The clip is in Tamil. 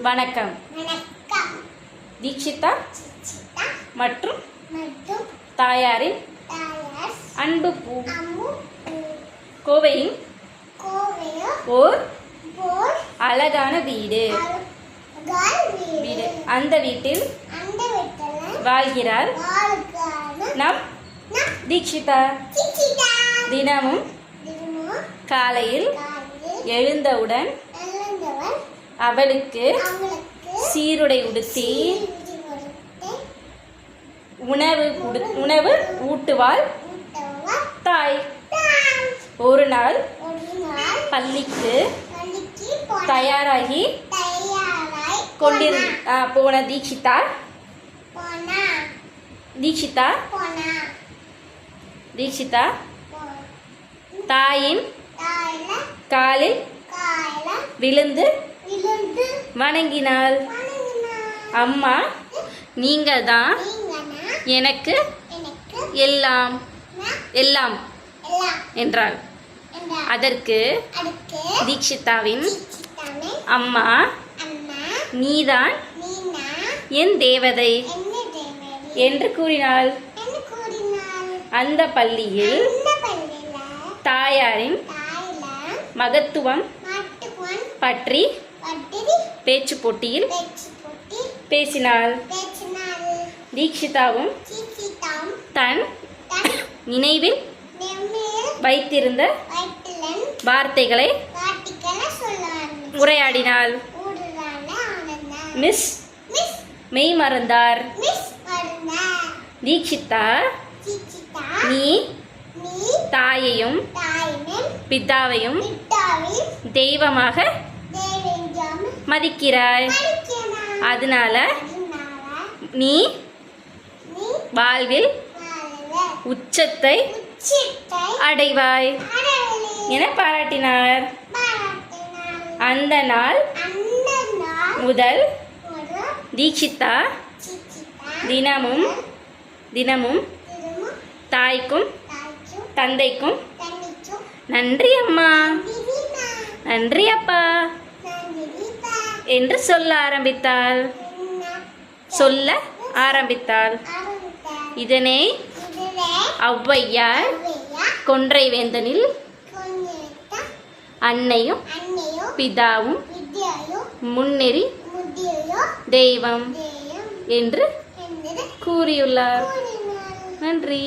வணக்கம். தீக்ஷிதா மற்றும் தாயாரின் அன்பு பூ. கோவையின் ஓர் அழகான வீடு. அந்த வீட்டில் வாழ்கிறார் நம் தீக்ஷிதா. தினமும் காலையில் எழுந்தவுடன் அவளுக்கு சீருடை உடுத்தி உணவு ஊட்டுவாள் தாய். ஒரு நாள் பள்ளிக்கு தயாராகி போன தீக்ஷிதா தாயின் காலில் விழுந்து வணங்கினாள். அம்மா, நீங்கள் தான் எனக்கு எல்லாம் எல்லாம் என்றாள். அதற்கு தீக்ஷிதாவின் அம்மா, நீதான் என் தேவதை என்று கூறினாள். அந்த பள்ளியில் தாயாரின் மகத்துவம் பற்றி பேச்சு போட்டியில் பேசினாள். தீக்ஷிதாவும் தன் நினைவில் வைத்திருந்த வார்த்தைகளை உரையாடினாள். மிஸ் மெய் மறந்தார். தீக்ஷிதா, நீ தாயையும் பிதாவையும் தெய்வமாக மதிக்கிறாய். அதனால நீ வாழ்வில் உச்சத்தை அடைவாய் என பாராட்டினார். அந்த நாள் முதல் தீக்ஷிதா தினமும் தாய்க்கும் தந்தைக்கும் நன்றி அம்மா, நன்றி அப்பா என்று சொல்ல ஆரம்பித்தாள். இதனை ஔவையார் கொன்றைவேந்தனில் அன்னையும் பிதாவும் முன்னெறி தெய்வம் என்று கூறியுள்ளார். நன்றி.